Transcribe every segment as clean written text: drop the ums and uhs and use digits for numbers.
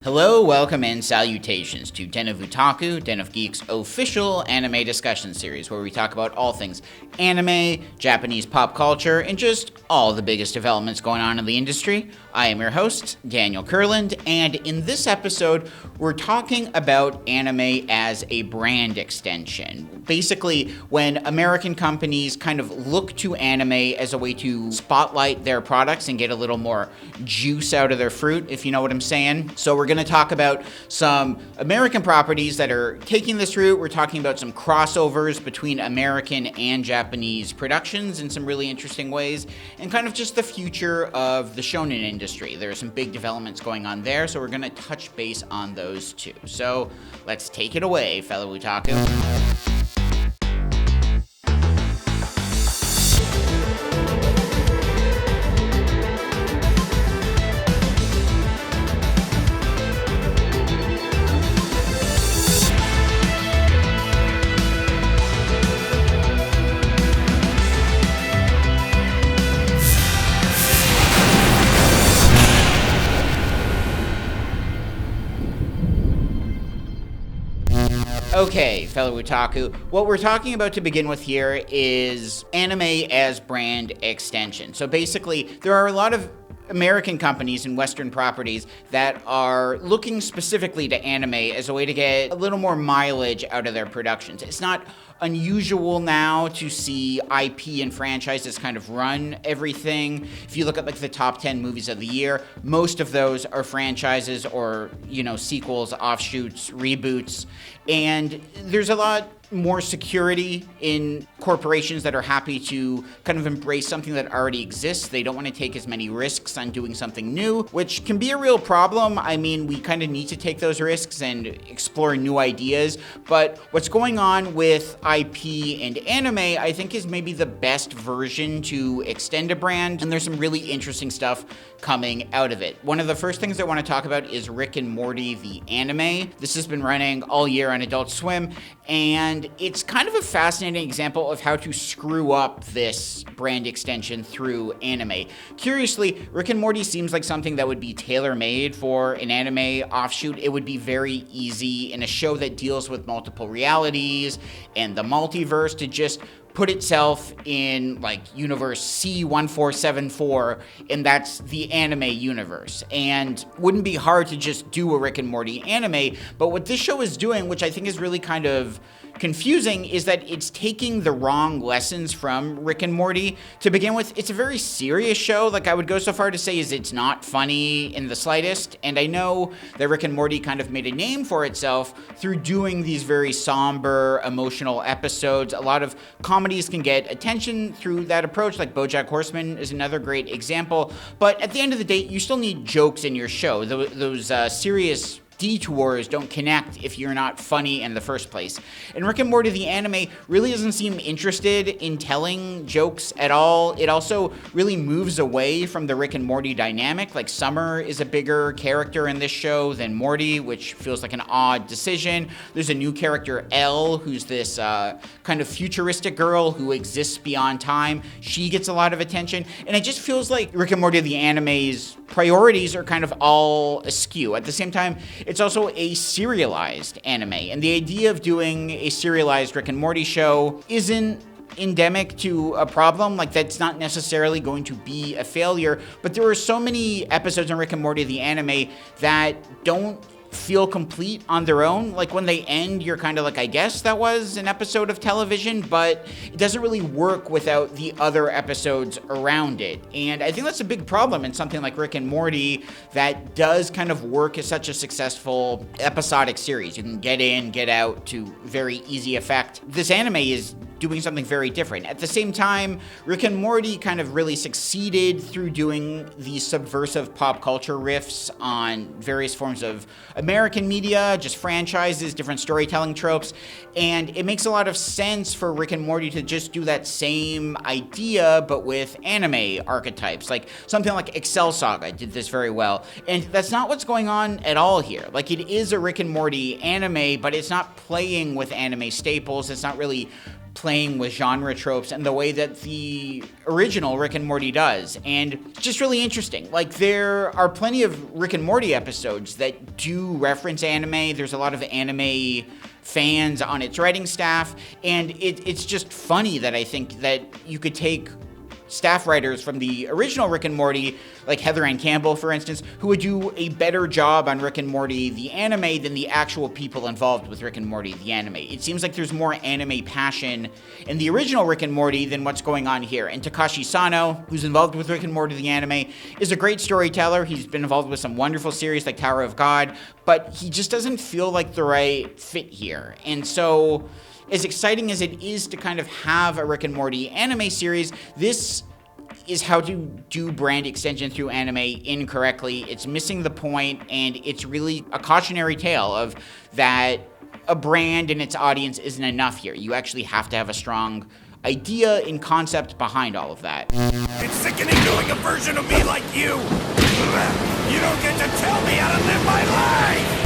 Hello, welcome, and salutations to Den of Otaku, Den of Geek's official anime discussion series, where we talk about all things anime, Japanese pop culture, and just all the biggest developments going on in the industry. I am your host, Daniel Kurland, and in this episode, we're talking about anime as a brand extension. Basically, when American companies kind of look to anime as a way to spotlight their products and get a little more juice out of their fruit, if you know what I'm saying. So we're going to talk about some American properties that are taking this route. We're talking about some crossovers between American and Japanese productions in some really interesting ways, and kind of just the future of the shonen industry. There are some big developments going on there, so we're going to touch base on those too. So let's take it away, fellow otaku. Okay, fellow otaku, what we're talking about to begin with here is anime as brand extension. So basically, there are a lot of American companies and Western properties that are looking specifically to anime as a way to get a little more mileage out of their productions. It's not unusual now to see IP and franchises kind of run everything. If you look at like the top 10 movies of the year, most of those are franchises or, sequels, offshoots, reboots. And there's a lot more security in corporations that are happy to kind of embrace something that already exists. They don't want to take as many risks on doing something new, which can be a real problem. I mean, we kind of need to take those risks and explore new ideas. But what's going on with IP and anime, I think, is maybe the best version to extend a brand. And there's some really interesting stuff coming out of it. One of the first things I want to talk about is Rick and Morty, the anime. This has been running all year on Adult Swim, and it's kind of a fascinating example of how to screw up this brand extension through anime. Curiously, Rick and Morty seems like something that would be tailor-made for an anime offshoot. It would be very easy in a show that deals with multiple realities and the multiverse to just put itself in like universe C1474, and that's the anime universe. And wouldn't be hard to just do a Rick and Morty anime, but what this show is doing, which I think is really kind of confusing, is that it's taking the wrong lessons from Rick and Morty. To begin with, it's a very serious show. Like, I would go so far to say is it's not funny in the slightest. And I know that Rick and Morty kind of made a name for itself through doing these very somber, emotional episodes. A lot of comedies can get attention through that approach, like BoJack Horseman is another great example. But at the end of the day, you still need jokes in your show. Those serious detours don't connect if you're not funny in the first place. And Rick and Morty, the anime, really doesn't seem interested in telling jokes at all. It also really moves away from the Rick and Morty dynamic. Like, Summer is a bigger character in this show than Morty, which feels like an odd decision. There's a new character, Elle, who's this kind of futuristic girl who exists beyond time. She gets a lot of attention. And it just feels like Rick and Morty, the anime's priorities are kind of all askew. At the same time, it's also a serialized anime, and the idea of doing a serialized Rick and Morty show isn't endemic to a problem. Like, that's not necessarily going to be a failure, but there are so many episodes in Rick and Morty, the anime, that don't feel complete on their own. Like, when they end, you're kind of like, I guess that was an episode of television, but it doesn't really work without the other episodes around it. And I think that's a big problem in something like Rick and Morty that does kind of work as such a successful episodic series. You can get in, get out to very easy effect. This anime is doing something very different. At the same time, Rick and Morty kind of really succeeded through doing these subversive pop culture riffs on various forms of American media, just franchises, different storytelling tropes, and it makes a lot of sense for Rick and Morty to just do that same idea, but with anime archetypes. Like, something like Excel Saga did this very well, and that's not what's going on at all here. Like, it is a Rick and Morty anime, but it's not playing with anime staples. It's not really playing with genre tropes and the way that the original Rick and Morty does. And it's just really interesting. Like, there are plenty of Rick and Morty episodes that do reference anime. There's a lot of anime fans on its writing staff, and it's just funny that I think that you could take staff writers from the original Rick and Morty, like Heather Ann Campbell, for instance, who would do a better job on Rick and Morty, the anime, than the actual people involved with Rick and Morty, the anime. It seems like there's more anime passion in the original Rick and Morty than what's going on here. And Takashi Sano, who's involved with Rick and Morty, the anime, is a great storyteller. He's been involved with some wonderful series like Tower of God, but he just doesn't feel like the right fit here. And so, as exciting as it is to kind of have a Rick and Morty anime series, this is how to do brand extension through anime incorrectly. It's missing the point, and it's really a cautionary tale of that a brand and its audience isn't enough here. You actually have to have a strong idea and concept behind all of that. It's sickening knowing a version of me like you. You don't get to tell me how to live my life!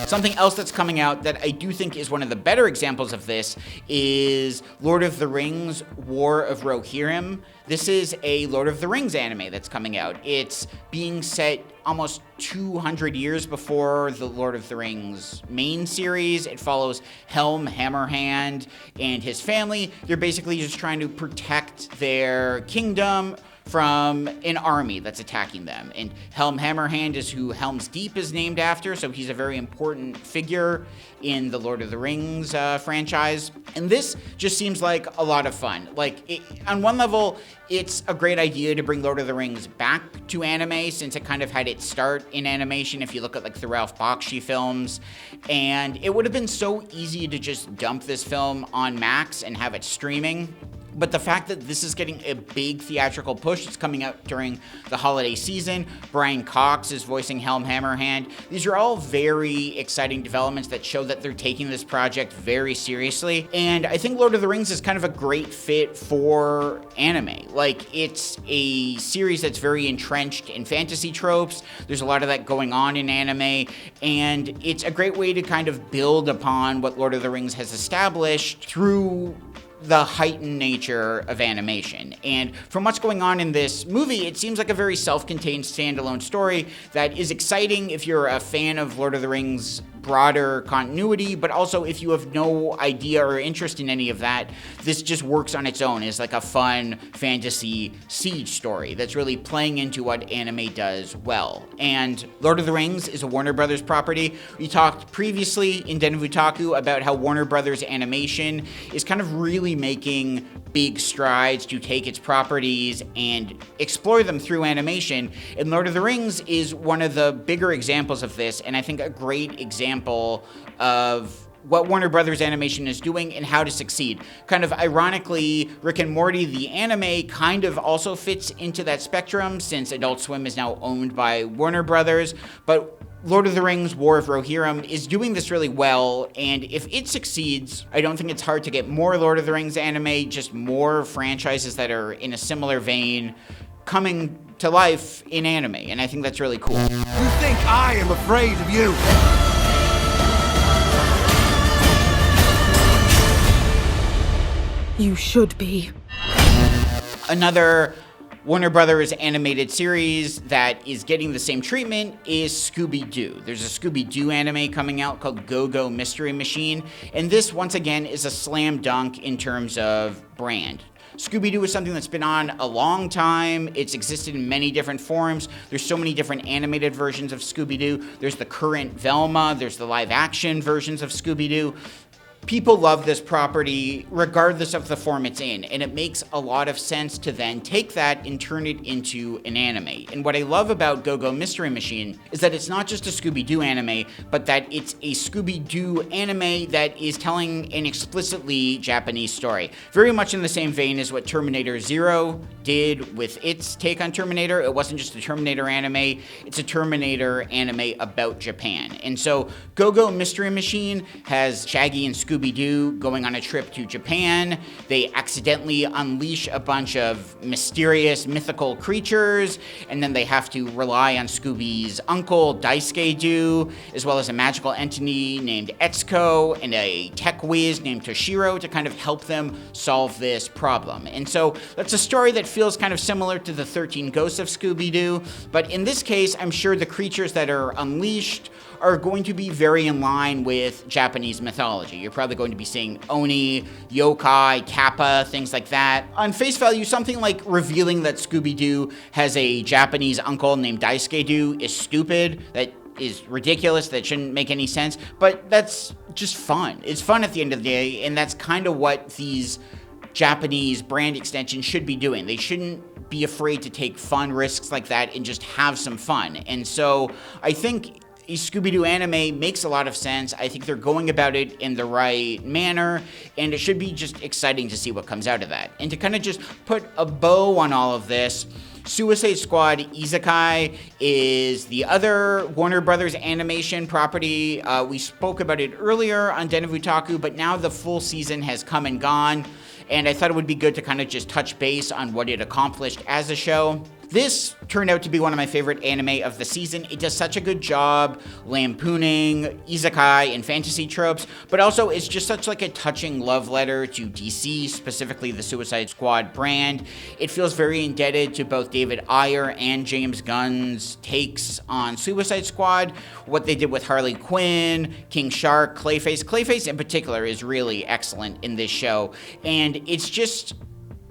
Something else that's coming out that I do think is one of the better examples of this is Lord of the Rings, War of Rohirrim. This is a Lord of the Rings anime that's coming out. It's being set almost 200 years before the Lord of the Rings main series. It follows Helm Hammerhand and his family. They're basically just trying to protect their kingdom from an army that's attacking them. And Helm Hammerhand is who Helm's Deep is named after, so he's a very important figure in the Lord of the Rings franchise. And this just seems like a lot of fun. Like, on one level, it's a great idea to bring Lord of the Rings back to anime, since it kind of had its start in animation, if you look at like the Ralph Bakshi films. And it would have been so easy to just dump this film on Max and have it streaming. But the fact that this is getting a big theatrical push, it's coming out during the holiday season. Brian Cox is voicing Helm Hammerhand. These are all very exciting developments that show that they're taking this project very seriously. And I think Lord of the Rings is kind of a great fit for anime. Like, it's a series that's very entrenched in fantasy tropes. There's a lot of that going on in anime. And it's a great way to kind of build upon what Lord of the Rings has established through the heightened nature of animation. And from what's going on in this movie, it seems like a very self-contained standalone story that is exciting if you're a fan of Lord of the Rings broader continuity, but also if you have no idea or interest in any of that, this just works on its own as like a fun fantasy siege story that's really playing into what anime does well. And Lord of the Rings is a Warner Brothers property. We talked previously in Den of Otaku about how Warner Brothers Animation is kind of really making big strides to take its properties and explore them through animation. And Lord of the Rings is one of the bigger examples of this, and I think a great example of what Warner Brothers Animation is doing and how to succeed. Kind of ironically, Rick and Morty, the anime, kind of also fits into that spectrum, since Adult Swim is now owned by Warner Brothers, but Lord of the Rings, War of Rohirrim is doing this really well, and if it succeeds, I don't think it's hard to get more Lord of the Rings anime, just more franchises that are in a similar vein coming to life in anime, and I think that's really cool. You think I am afraid of you? You should be. Another Warner Brothers animated series that is getting the same treatment is ScoobyDoo. There's a ScoobyDoo anime coming out called Go-Go Mystery Machine, and this, once again, is a slam dunk in terms of brand. ScoobyDoo is something that's been on a long time. It's existed in many different forms. There's so many different animated versions of ScoobyDoo. There's the current Velma. There's the live-action versions of ScoobyDoo. People love this property regardless of the form it's in, and it makes a lot of sense to then take that and turn it into an anime. And what I love about Go-Go Mystery Machine is that it's not just a Scooby-Doo anime, but that it's a Scooby-Doo anime that is telling an explicitly Japanese story. Very much in the same vein as what Terminator Zero did with its take on Terminator. It wasn't just a Terminator anime, it's a Terminator anime about Japan. And so Go-Go Mystery Machine has Shaggy and Scooby-Doo going on a trip to Japan. They accidentally unleash a bunch of mysterious mythical creatures, and then they have to rely on Scooby's uncle, Daisuke-Doo, as well as a magical entity named Etsuko and a tech whiz named Toshiro to kind of help them solve this problem. And so that's a story that feels kind of similar to the 13 Ghosts of Scooby-Doo, but in this case, I'm sure the creatures that are unleashed are going to be very in line with Japanese mythology. You're probably going to be seeing Oni, yokai, kappa, things like that. On face value, something like revealing that Scooby-Doo has a Japanese uncle named Daisuke-Doo is stupid. That is ridiculous. That shouldn't make any sense. But that's just fun. It's fun at the end of the day, and that's kind of what these Japanese brand extensions should be doing. They shouldn't be afraid to take fun risks like that and just have some fun. And so I think a Scooby-Doo anime makes a lot of sense. I think they're going about it in the right manner, and it should be just exciting to see what comes out of that. And to kind of just put a bow on all of this, Suicide Squad Isekai is the other Warner Brothers animation property. We spoke about it earlier on Den of Otaku, but now the full season has come and gone, and I thought it would be good to kind of just touch base on what it accomplished as a show. This turned out to be one of my favorite anime of the season. It does such a good job lampooning isekai and fantasy tropes, but also it's just such like a touching love letter to DC, specifically the Suicide Squad brand. It feels very indebted to both David Ayer and James Gunn's takes on Suicide Squad, what they did with Harley Quinn, King Shark, Clayface. Clayface in particular is really excellent in this show, and it's just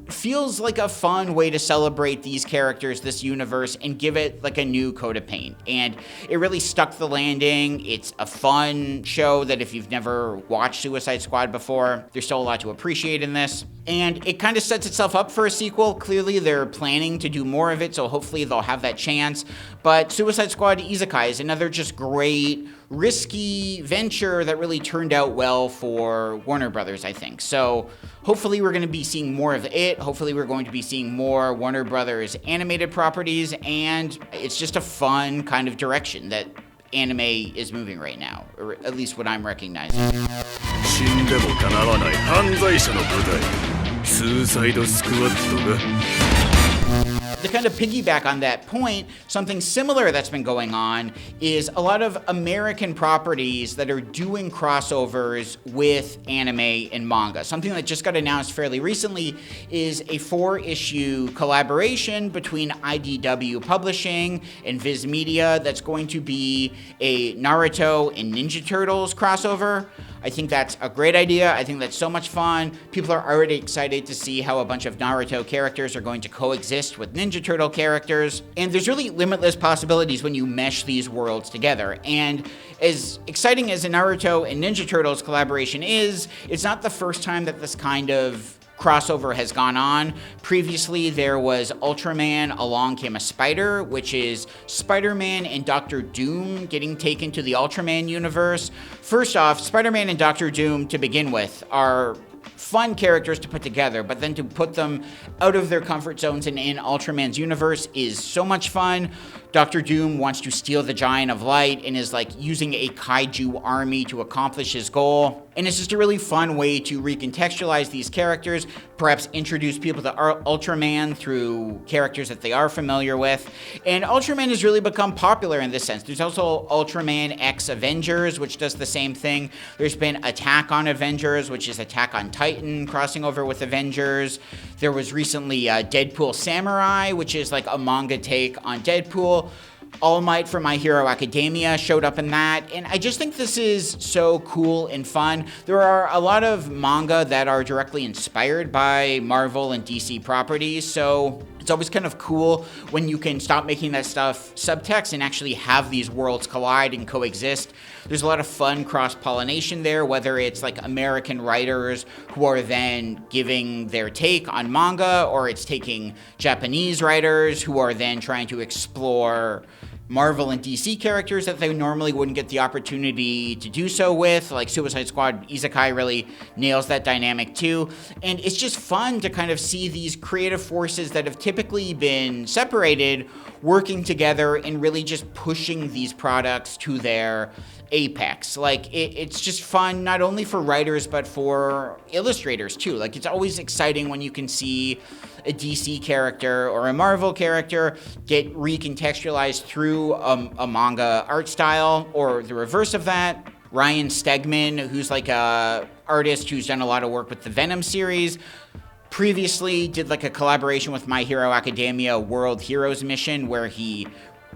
feels like a fun way to celebrate these characters, this universe, and give it like a new coat of paint. And it really stuck the landing. It's a fun show that if you've never watched Suicide Squad before, there's still a lot to appreciate in this. And it kind of sets itself up for a sequel. Clearly, they're planning to do more of it, so hopefully they'll have that chance. But Suicide Squad Isekai is another just great, risky venture that really turned out well for Warner Brothers, I think. So hopefully we're going to be seeing more of it. Hopefully we're going to be seeing more Warner Brothers animated properties, and it's just a fun kind of direction that anime is moving right now, or at least what I'm recognizing. 死んでもかなわない犯罪者の部隊スーサイドスクワッドが To kind of piggyback on that point, something similar that's been going on is a lot of American properties that are doing crossovers with anime and manga. Something that just got announced fairly recently is a 4-issue collaboration between IDW Publishing and Viz Media that's going to be a Naruto and Ninja Turtles crossover. I think that's a great idea. I think that's so much fun. People are already excited to see how a bunch of Naruto characters are going to coexist with Ninja Turtle characters. And there's really limitless possibilities when you mesh these worlds together. And as exciting as a Naruto and Ninja Turtles collaboration is, it's not the first time that this kind of crossover has gone on. Previously, there was Ultraman Along Came a Spider, which is Spider-Man and Dr. Doom getting taken to the Ultraman universe. First off, Spider-Man and Dr. Doom, to begin with, are fun characters to put together, but then to put them out of their comfort zones and in Ultraman's universe is so much fun. Dr. Doom wants to steal the Giant of Light and is like using a kaiju army to accomplish his goal. And it's just a really fun way to recontextualize these characters, perhaps introduce people to Ultraman through characters that they are familiar with. And Ultraman has really become popular in this sense. There's also Ultraman X Avengers, which does the same thing. There's been Attack on Avengers, which is Attack on Titan crossing over with Avengers. There was recently Deadpool Samurai, which is like a manga take on Deadpool. All Might from My Hero Academia showed up in that, and I just think this is so cool and fun. There are a lot of manga that are directly inspired by Marvel and DC properties, so it's always kind of cool when you can stop making that stuff subtext and actually have these worlds collide and coexist. There's a lot of fun cross-pollination there, whether it's like American writers who are then giving their take on manga, or it's taking Japanese writers who are then trying to explore Marvel and DC characters that they normally wouldn't get the opportunity to do so with, like Suicide Squad Isekai really nails that dynamic too. And it's just fun to kind of see these creative forces that have typically been separated working together and really just pushing these products to their apex. Like, it's just fun, not only for writers, but for illustrators too. Like, it's always exciting when you can see a DC character or a Marvel character get recontextualized through a manga art style, or the reverse of that. Ryan Stegman, who's like a artist who's done a lot of work with the Venom series, previously did like a collaboration with My Hero Academia World Heroes Mission, where he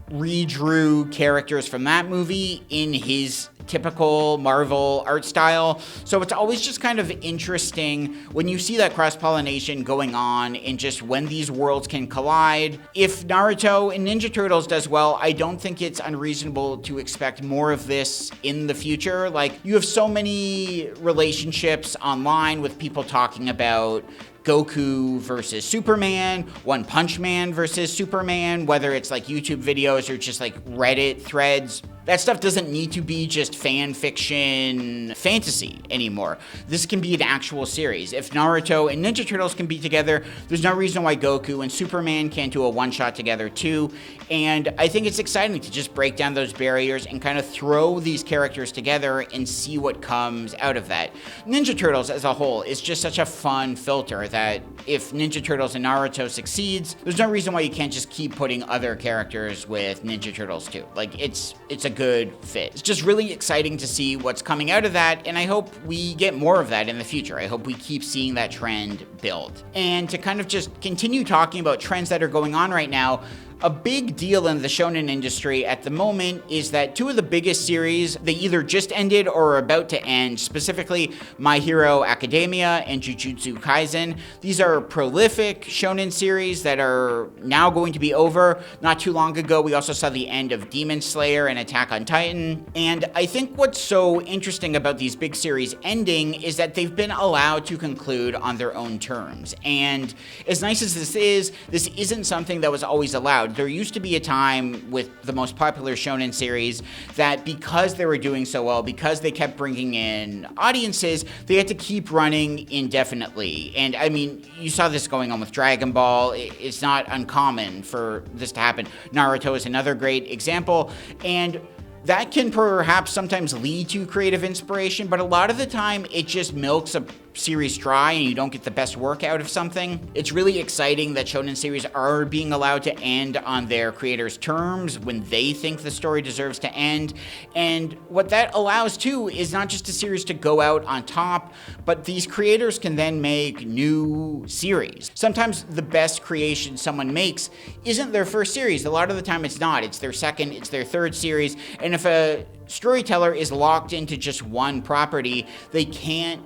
redrew characters from that movie in his typical Marvel art style. So it's always just kind of interesting when you see that cross-pollination going on and just when these worlds can collide. If Naruto and Ninja Turtles does well, I don't think it's unreasonable to expect more of this in the future. Like, you have so many relationships online with people talking about Goku versus Superman, One Punch Man versus Superman, whether it's like YouTube videos or just like Reddit threads. That stuff doesn't need to be just fan fiction fantasy anymore. This can be an actual series. If Naruto and Ninja Turtles can be together, there's no reason why Goku and Superman can't do a one-shot together too. And I think it's exciting to just break down those barriers and kind of throw these characters together and see what comes out of that. Ninja Turtles as a whole is just such a fun filter that if Ninja Turtles and Naruto succeeds, there's no reason why you can't just keep putting other characters with Ninja Turtles too. Like, it's a good fit. It's just really exciting to see what's coming out of that, and I hope we get more of that in the future. I hope we keep seeing that trend build. And to kind of just continue talking about trends that are going on right now, a big deal in the shonen industry at the moment is that two of the biggest series, they either just ended or are about to end, specifically My Hero Academia and Jujutsu Kaisen. These are prolific shonen series that are now going to be over. Not too long ago, we also saw the end of Demon Slayer and Attack on Titan. And I think what's so interesting about these big series ending is that they've been allowed to conclude on their own terms. And as nice as this isn't something that was always allowed. There used to be a time with the most popular shonen series that because they were doing so well, because they kept bringing in audiences, they had to keep running indefinitely. And I mean, you saw this going on with Dragon Ball. It's not uncommon for this to happen. Naruto is another great example. And that can perhaps sometimes lead to creative inspiration, but a lot of the time it just milks a series dry and you don't get the best work out of something. It's really exciting that shonen series are being allowed to end on their creators' terms when they think the story deserves to end. And what that allows too is not just a series to go out on top, but these creators can then make new series. Sometimes the best creation someone makes isn't their first series. A lot of the time it's not. It's their second, it's their third series. And if a storyteller is locked into just one property, they can't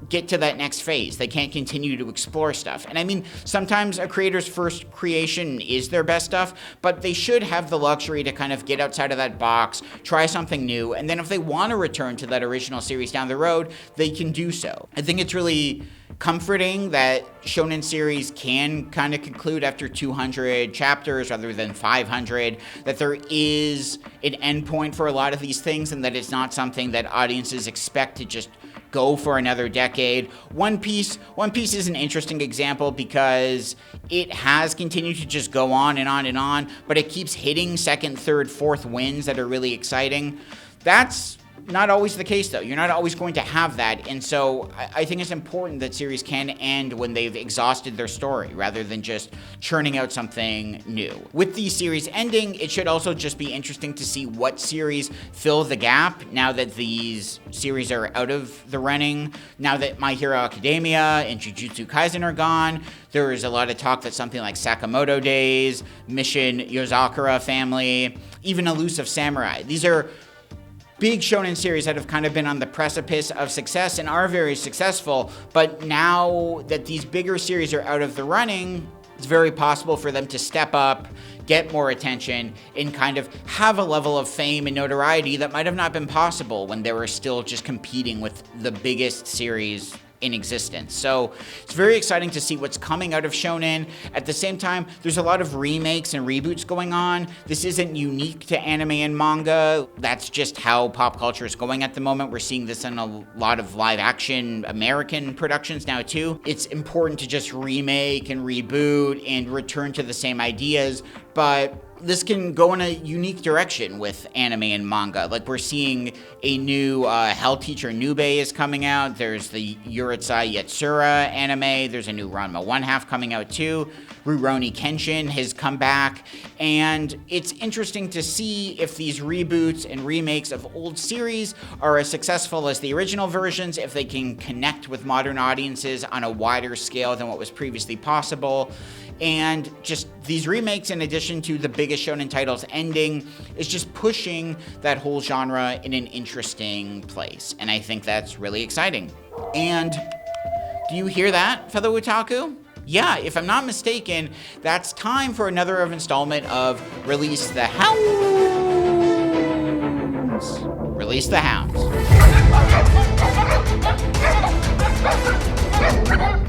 get to that next phase. They can't continue to explore stuff. And I mean, sometimes a creator's first creation is their best stuff, but they should have the luxury to kind of get outside of that box, try something new, and then if they want to return to that original series down the road, they can do so. I think it's really comforting that shonen series can kind of conclude after 200 chapters rather than 500, that there is an endpoint for a lot of these things and that it's not something that audiences expect to just go for another decade. One Piece is an interesting example because it has continued to just go on and on and on, but it keeps hitting second, third, fourth wins that are really exciting. That's not always the case, though. You're not always going to have that, and so I think it's important that series can end when they've exhausted their story, rather than just churning out something new. With these series ending, it should also just be interesting to see what series fill the gap now that these series are out of the running. Now that My Hero Academia and Jujutsu Kaisen are gone, there is a lot of talk that something like Sakamoto Days, Mission Yozakura Family, even Elusive Samurai, these are big shonen series that have kind of been on the precipice of success and are very successful, but now that these bigger series are out of the running, it's very possible for them to step up, get more attention, and kind of have a level of fame and notoriety that might have not been possible when they were still just competing with the biggest series in existence. So it's very exciting to see what's coming out of Shonen. At the same time, there's a lot of remakes and reboots going on. This isn't unique to anime and manga. That's just how pop culture is going at the moment. We're seeing this in a lot of live action American productions now too. It's important to just remake and reboot and return to the same ideas, but this can go in a unique direction with anime and manga. Like, we're seeing a new Hell Teacher Nube is coming out. There's the Urusei Yatsura anime. There's a new Ranma 1 half coming out too. Rurouni Kenshin has come back. And it's interesting to see if these reboots and remakes of old series are as successful as the original versions, if they can connect with modern audiences on a wider scale than what was previously possible. And just these remakes, in addition to the biggest shonen titles ending, is just pushing that whole genre in an interesting place. And I think that's really exciting. And do you hear that, fellow otaku? Yeah, if I'm not mistaken, that's time for another installment of Release the Hounds. Release the Hounds.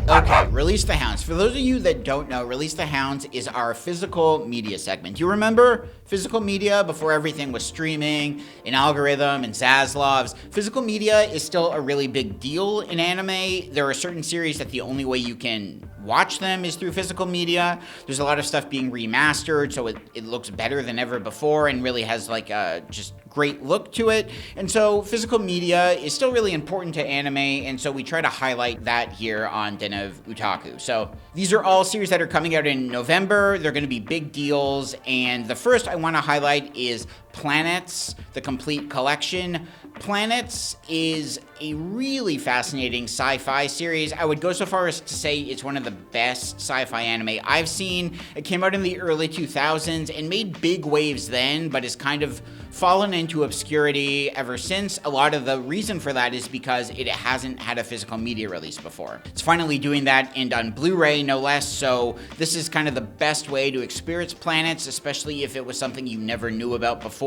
Okay, Release the Hounds. For those of you that don't know, Release the Hounds is our physical media segment. You remember physical media before everything was streaming and algorithm and Zaslavs? Physical media is still a really big deal in anime. There are certain series that the only way you can watch them is through physical media. There's a lot of stuff being remastered, so it looks better than ever before and really has like a just great look to it. And so physical media is still really important to anime, and so we try to highlight that here on Den of Otaku. So these are all series that are coming out in November. They're going to be big deals, and the first I want to highlight is Planets, the complete collection. Planets is a really fascinating sci-fi series. I would go so far as to say it's one of the best sci-fi anime I've seen. It came out in the early 2000s and made big waves then, but has kind of fallen into obscurity ever since. A lot of the reason for that is because it hasn't had a physical media release before. It's finally doing that, and on Blu-ray no less, so this is kind of the best way to experience Planets, especially if it was something you never knew about before.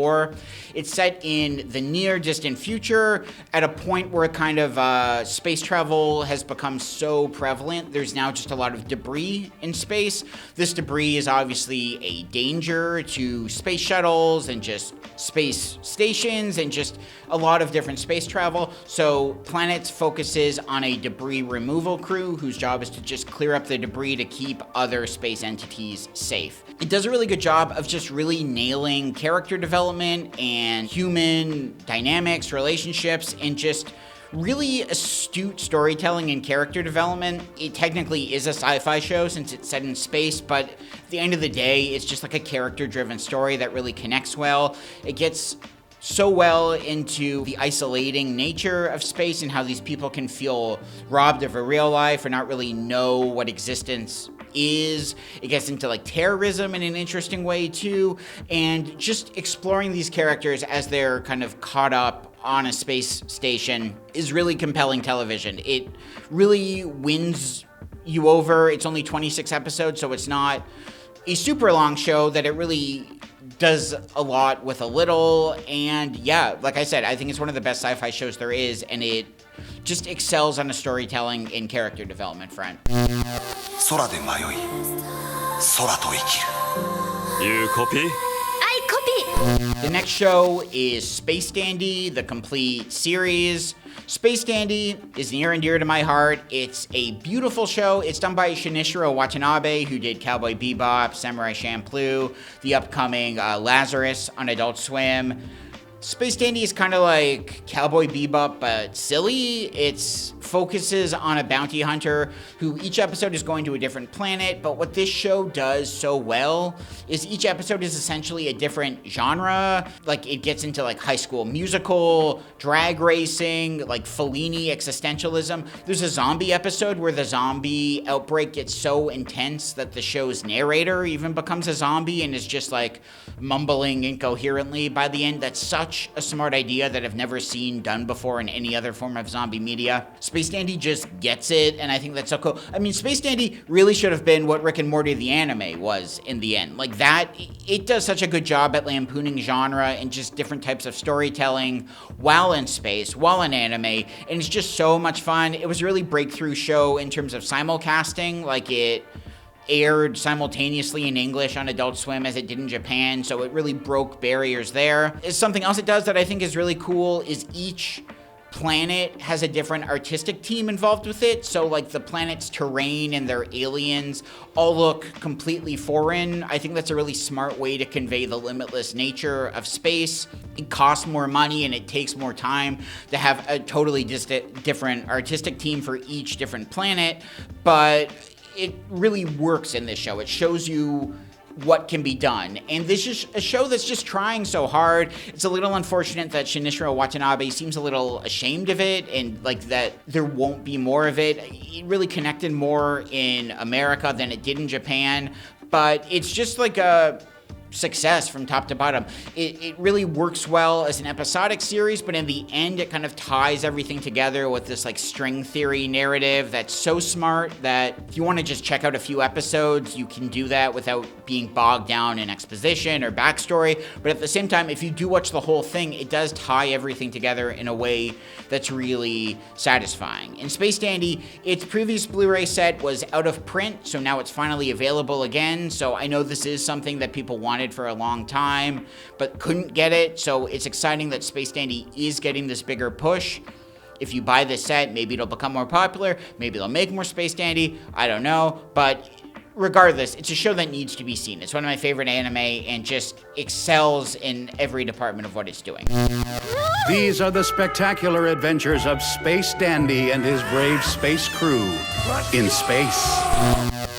It's set in the near distant future at a point where kind of space travel has become so prevalent. There's now just a lot of debris in space. This debris is obviously a danger to space shuttles and just space stations and just a lot of different space travel. So Planets focuses on a debris removal crew whose job is to just clear up the debris to keep other space entities safe. It does a really good job of just really nailing character development and human dynamics, relationships, and just really astute storytelling and character development. It technically is a sci-fi show since it's set in space, but at the end of the day, it's just like a character-driven story that really connects well. It gets so well into the isolating nature of space and how these people can feel robbed of a real life or not really know what existence is. It gets into like terrorism in an interesting way too, and just exploring these characters as they're kind of caught up on a space station is really compelling television. It really wins you over. It's only 26 episodes, so it's not a super long show that it really does a lot with a little. And yeah, like I said, I think it's one of the best sci-fi shows there is, and it just excels on a storytelling and character development front. You copy? The next show is Space Dandy, the complete series. Space Dandy is near and dear to my heart. It's a beautiful show. It's done by Shinichiro Watanabe, who did Cowboy Bebop, Samurai Champloo, the upcoming Lazarus on Adult Swim. Space Dandy is kind of like Cowboy Bebop, but silly. It focuses on a bounty hunter who each episode is going to a different planet, but what this show does so well is each episode is essentially a different genre. Like, it gets into like High School Musical, drag racing, like Fellini existentialism. There's a zombie episode where the zombie outbreak gets so intense that the show's narrator even becomes a zombie and is just like mumbling incoherently by the end. That's such a smart idea that I've never seen done before in any other form of zombie media. Space Space Dandy just gets it, and I think that's so cool. I mean, Space Dandy really should have been what Rick and Morty the anime was in the end. Like that, it does such a good job at lampooning genre and just different types of storytelling while in space, while in anime, and it's just so much fun. It was a really breakthrough show in terms of simulcasting, like it aired simultaneously in English on Adult Swim as it did in Japan, so it really broke barriers there. Something else it does that I think is really cool is each planet has a different artistic team involved with it. So like the planet's terrain and their aliens all look completely foreign. I think that's a really smart way to convey the limitless nature of space. It costs more money and it takes more time to have a totally different artistic team for each different planet, but it really works in this show. It shows you what can be done. And this is a show that's just trying so hard. It's a little unfortunate that Shinichiro Watanabe seems a little ashamed of it and like that there won't be more of it. It really connected more in America than it did in Japan, but it's just like a success from top to bottom. It really works well as an episodic series, but in the end it kind of ties everything together with this like string theory narrative that's so smart that if you want to just check out a few episodes, you can do that without being bogged down in exposition or backstory. But at the same time, if you do watch the whole thing, it does tie everything together in a way that's really satisfying. In Space Dandy, its previous Blu-ray set was out of print, so now it's finally available again. So I know this is something that people wanted for a long time, but couldn't get it. So it's exciting that Space Dandy is getting this bigger push. If you buy this set, maybe it'll become more popular. Maybe they'll make more Space Dandy. I don't know. But regardless, it's a show that needs to be seen. It's one of my favorite anime and just excels in every department of what it's doing. These are the spectacular adventures of Space Dandy and his brave space crew in space.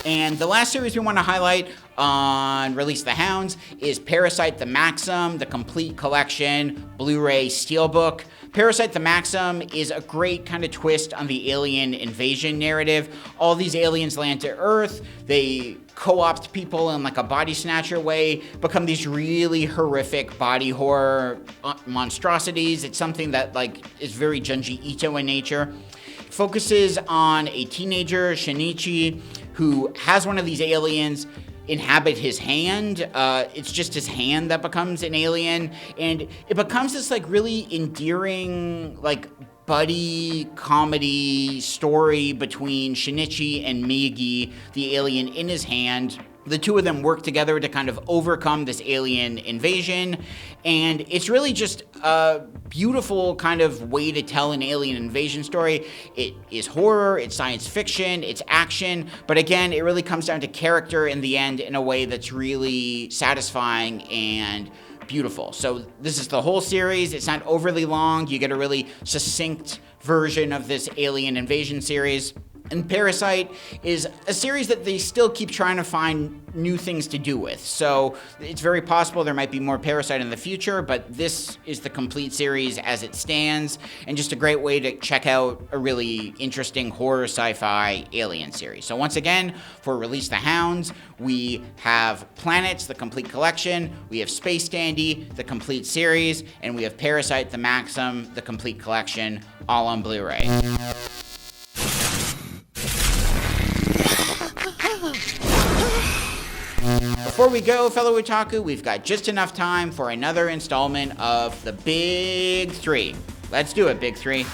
And the last series we want to highlight on Release the Hounds is Parasite the Maxim, the complete collection, Blu-ray Steelbook. Parasite the Maxim is a great kind of twist on the alien invasion narrative. All these aliens land to Earth, they co-opt people in like a body snatcher way, become these really horrific body horror monstrosities. It's something that like is very Junji Ito in nature. It focuses on a teenager, Shinichi, who has one of these aliens inhabit his hand. It's just his hand that becomes an alien, and it becomes this like really endearing like buddy comedy story between Shinichi and Migi, the alien in his hand. The two of them work together to kind of overcome this alien invasion, and it's really just a beautiful kind of way to tell an alien invasion story. It is horror, it's science fiction, it's action, but again, it really comes down to character in the end in a way that's really satisfying and beautiful. So this is the whole series. It's not overly long. You get a really succinct version of this alien invasion series. And Parasite is a series that they still keep trying to find new things to do with. So it's very possible there might be more Parasite in the future, but this is the complete series as it stands, and just a great way to check out a really interesting horror sci-fi alien series. So once again, for Release the Hounds, we have Planets, the complete collection, we have Space Dandy, the complete series, and we have Parasite the Maxim, the complete collection, all on Blu-ray. Before we go, fellow otaku, we've got just enough time for another installment of the Big Three. Let's do it, Big Three.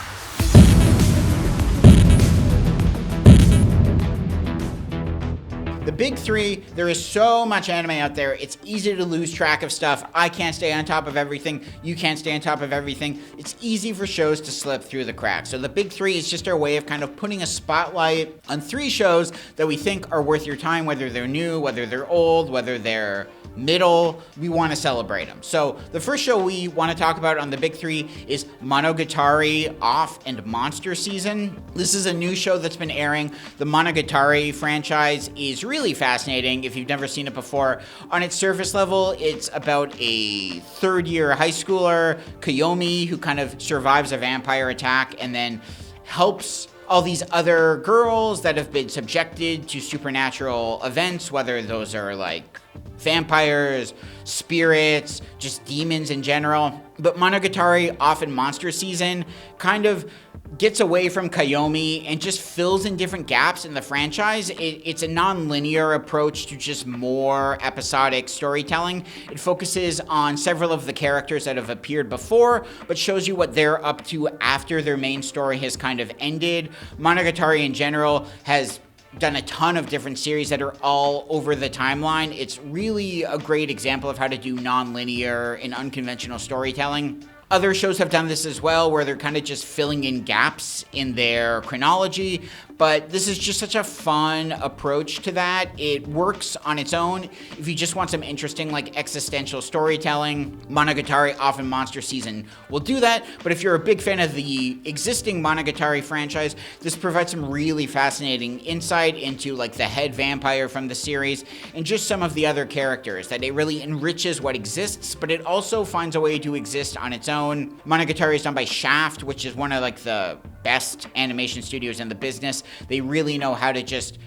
The Big Three, there is so much anime out there, it's easy to lose track of stuff. I can't stay on top of everything, you can't stay on top of everything. It's easy for shows to slip through the cracks. So the Big Three is just our way of kind of putting a spotlight on 3 shows that we think are worth your time, whether they're new, whether they're old, whether they're middle. We want to celebrate them. So the first show we want to talk about on the Big Three is Monogatari Off and Monster Season. This is a new show that's been airing. The Monogatari franchise is really fascinating if you've never seen it before. On its surface level, it's about a third-year high schooler, Kiyomi, who kind of survives a vampire attack and then helps all these other girls that have been subjected to supernatural events, whether those are like vampires, spirits, just demons in general. But Monogatari, often monster season, kind of gets away from Kayomi and just fills in different gaps in the franchise. It's a non-linear approach to just more episodic storytelling. It focuses on several of the characters that have appeared before, but shows you what they're up to after their main story has kind of ended. Monogatari in general has done a ton of different series that are all over the timeline. It's really a great example of how to do non-linear and unconventional storytelling. Other shows have done this as well, where they're kind of just filling in gaps in their chronology, but this is just such a fun approach to that. It works on its own. If you just want some interesting, like, existential storytelling, Monogatari, often monster season will do that, but if you're a big fan of the existing Monogatari franchise, this provides some really fascinating insight into, like, the head vampire from the series and just some of the other characters, that it really enriches what exists, but it also finds a way to exist on its own. Monogatari is done by Shaft, which is one of, like, the best animation studios in the business. They really know how to just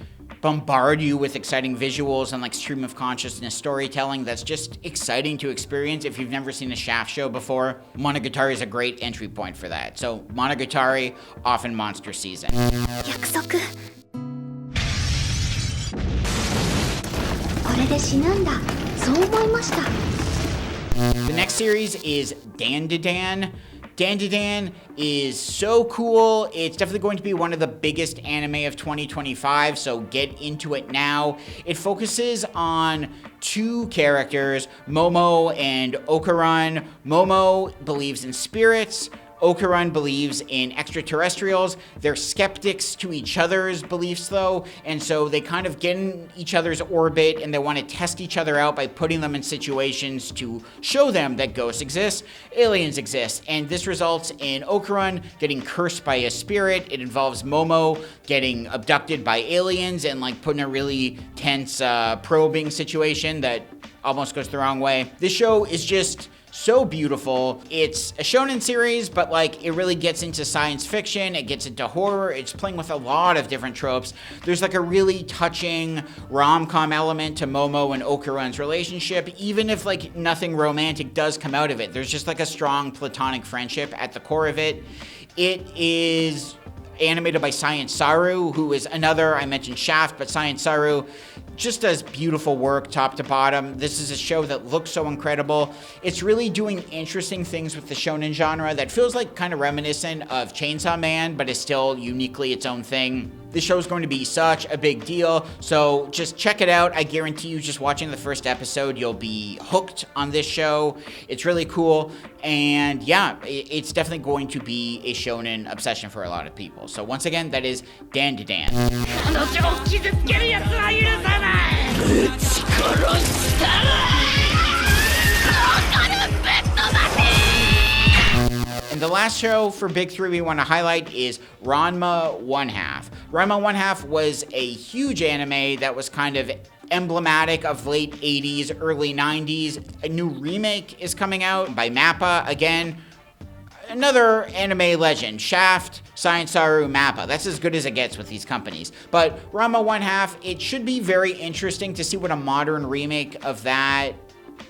bombard you with exciting visuals and, like, stream of consciousness storytelling that's just exciting to experience. If you've never seen a Shaft show before, Monogatari is a great entry point for that. So Monogatari, often monster season. 約束これで死ぬんだそう思いました The next series is Dandan. Dandan is so cool. It's definitely going to be one of the biggest anime of 2025, so get into it now. It focuses on two characters, Momo and Okarun. Momo believes in spirits. Okarun believes in extraterrestrials. They're skeptics to each other's beliefs, though, and so they kind of get in each other's orbit and they want to test each other out by putting them in situations to show them that ghosts exist, aliens exist, and this results in Okarun getting cursed by a spirit. It involves Momo getting abducted by aliens and, like, put in a really tense probing situation that almost goes the wrong way. This show is just so beautiful. It's a shonen series, but, like, it really gets into science fiction, it gets into horror, it's playing with a lot of different tropes. There's, like, a really touching rom-com element to Momo and Okarun's relationship, even if, like, nothing romantic does come out of it. There's just, like, a strong platonic friendship at the core of it. It is animated by Science Saru, who is another, I mentioned Shaft, but Science Saru just does beautiful work top to bottom. This is a show that looks so incredible. It's really doing interesting things with the shonen genre that feels like kind of reminiscent of Chainsaw Man, but is still uniquely its own thing. This show is going to be such a big deal, so just check it out. I guarantee you, just watching the first episode, you'll be hooked on this show. It's really cool, and yeah, it's definitely going to be a shonen obsession for a lot of people. So once again, that is Dandan. And the last show for Big 3 we want to highlight is Ranma 1/2. Ranma 1/2 was a huge anime that was kind of emblematic of late 80s, early 90s. A new remake is coming out by MAPPA. Again, another anime legend, Shaft, Science Saru, MAPPA. That's as good as it gets with these companies. But Ranma 1/2, it should be very interesting to see what a modern remake of that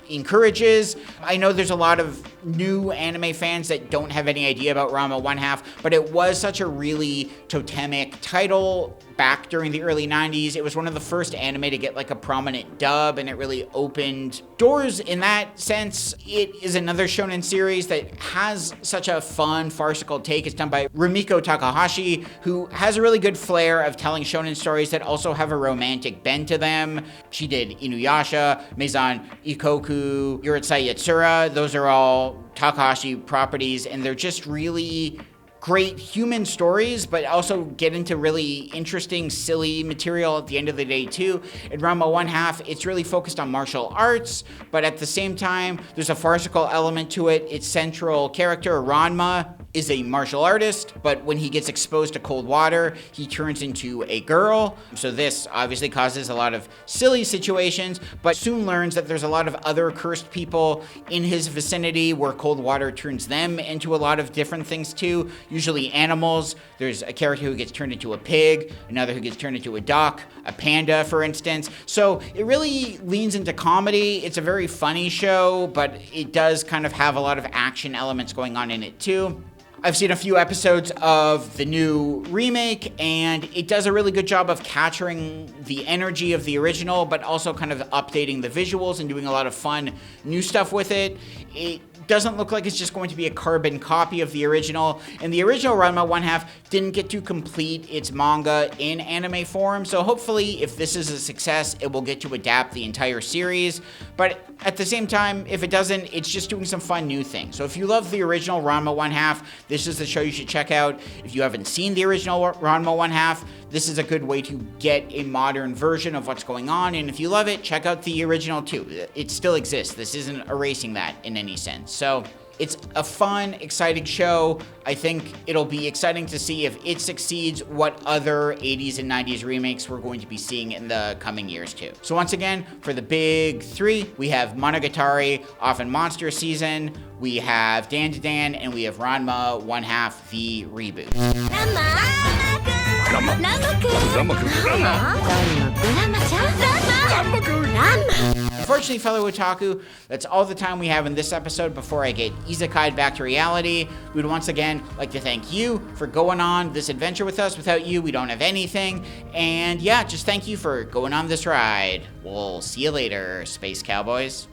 encourages. I know there's a lot of new anime fans that don't have any idea about Ranma 1/2, but it was such a really totemic title back during the early 90s. It was one of the first anime to get, like, a prominent dub, and it really opened doors in that sense. It is another shonen series that has such a fun, farcical take. It's done by Rumiko Takahashi, who has a really good flair of telling shonen stories that also have a romantic bend to them. She did Inuyasha, Maison Ikoku, Urusei Yatsura. Those are all Takahashi properties, and they're just really great human stories, but also get into really interesting, silly material at the end of the day, too. In Ranma 1/2, it's really focused on martial arts, but at the same time, there's a farcical element to it. Its central character, Ranma, is a martial artist, but when he gets exposed to cold water, he turns into a girl. So this obviously causes a lot of silly situations, but soon learns that there's a lot of other cursed people in his vicinity where cold water turns them into a lot of different things too, usually animals. There's a character who gets turned into a pig, another who gets turned into a duck, a panda, for instance. So it really leans into comedy. It's a very funny show, but it does kind of have a lot of action elements going on in it too. I've seen a few episodes of the new remake, and it does a really good job of capturing the energy of the original, but also kind of updating the visuals and doing a lot of fun new stuff with it. It doesn't look like it's just going to be a carbon copy of the original, and the original Ranma 1/2 didn't get to complete its manga in anime form, so hopefully if this is a success, it will get to adapt the entire series. But at the same time, if it doesn't, it's just doing some fun new things. So if you love the original Ranma 1/2, this is the show you should check out. If you haven't seen the original Ranma 1/2, this is a good way to get a modern version of what's going on, and if you love it, check out the original too. It still exists. This isn't erasing that in any sense. So it's a fun, exciting show. I think it'll be exciting to see if it succeeds what other 80s and 90s remakes we're going to be seeing in the coming years too. So once again, for the big three, we have Monogatari off in Monster Season, we have Dandan, and we have Ranma 1/2 the reboot. Unfortunately, fellow otaku, that's all the time we have in this episode before I get isekai'd back to reality. We'd once again like to thank you for going on this adventure with us. Without you, we don't have anything. And yeah, just thank you for going on this ride. We'll see you later, Space Cowboys.